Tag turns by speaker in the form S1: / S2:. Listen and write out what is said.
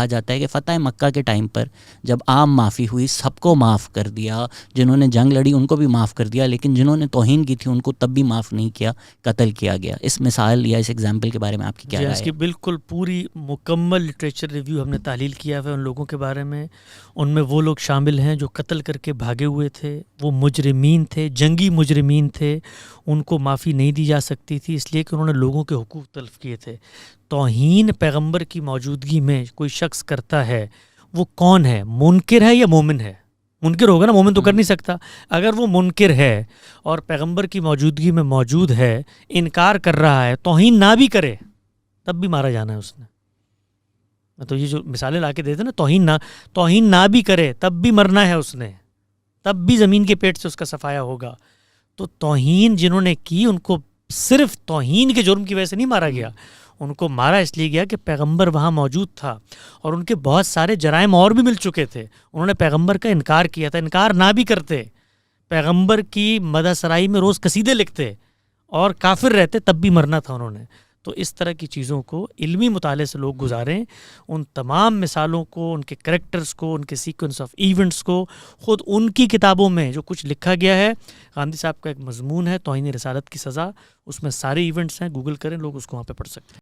S1: کہا جاتا ہے کہ فتح مکہ کے ٹائم پر جب عام معافی ہوئی سب کو معاف کر دیا، جنہوں نے جنگ لڑی ان کو بھی معاف کر دیا، لیکن جنہوں نے توہین کی تھی ان کو تب بھی معاف نہیں کیا، قتل کیا گیا. اس مثال یا اس ایگزامپل کے بارے میں آپ کی کیا رائے ہے؟
S2: اس کی بالکل پوری مکمل لٹریچر ریویو ہم نے تحلیل کیا ہے ان لوگوں کے بارے میں. ان میں وہ لوگ شامل ہیں جو قتل کر کے بھاگے ہوئے تھے، وہ مجرمین تھے، جنگی مجرمین تھے، ان کو معافی نہیں دی جا سکتی تھی اس لیے کہ انہوں نے لوگوں کے حقوق تلف کیے تھے. توہین پیغمبر کی موجودگی میں کوئی شخص کرتا ہے، وہ کون ہے؟ منکر ہے یا مومن ہے؟ منکر ہوگا نا، مومن تو کر نہیں سکتا. اگر وہ منکر ہے اور پیغمبر کی موجودگی میں موجود ہے، انکار کر رہا ہے، توہین نہ بھی کرے تب بھی مارا جانا ہے اس نے. تو یہ جو مثالیں لا کے دیتے نا، توہین نہ بھی کرے تب بھی مرنا ہے اس نے، تب بھی زمین کے پیٹ سے اس کا صفایا ہوگا. تو توہین جنہوں نے کی ان کو صرف توہین کے جرم کی وجہ سے نہیں مارا گیا، ان کو مارا اس لیے گیا کہ پیغمبر وہاں موجود تھا اور ان کے بہت سارے جرائم اور بھی مل چکے تھے. انہوں نے پیغمبر کا انکار کیا تھا. انکار نہ بھی کرتے، پیغمبر کی مدح سرائی میں روز قصیدے لکھتے اور کافر رہتے، تب بھی مرنا تھا انہوں نے. تو اس طرح کی چیزوں کو علمی مطالعے سے لوگ گزاریں، ان تمام مثالوں کو، ان کے کریکٹرز کو، ان کے سیکوینس آف ایونٹس کو خود ان کی کتابوں میں جو کچھ لکھا گیا ہے. غامدی صاحب کا ایک مضمون ہے توہین رسالت کی سزا، اس میں سارے ایونٹس ہیں، گوگل کریں، لوگ اس کو وہاں پہ پڑھ سکتے ہیں.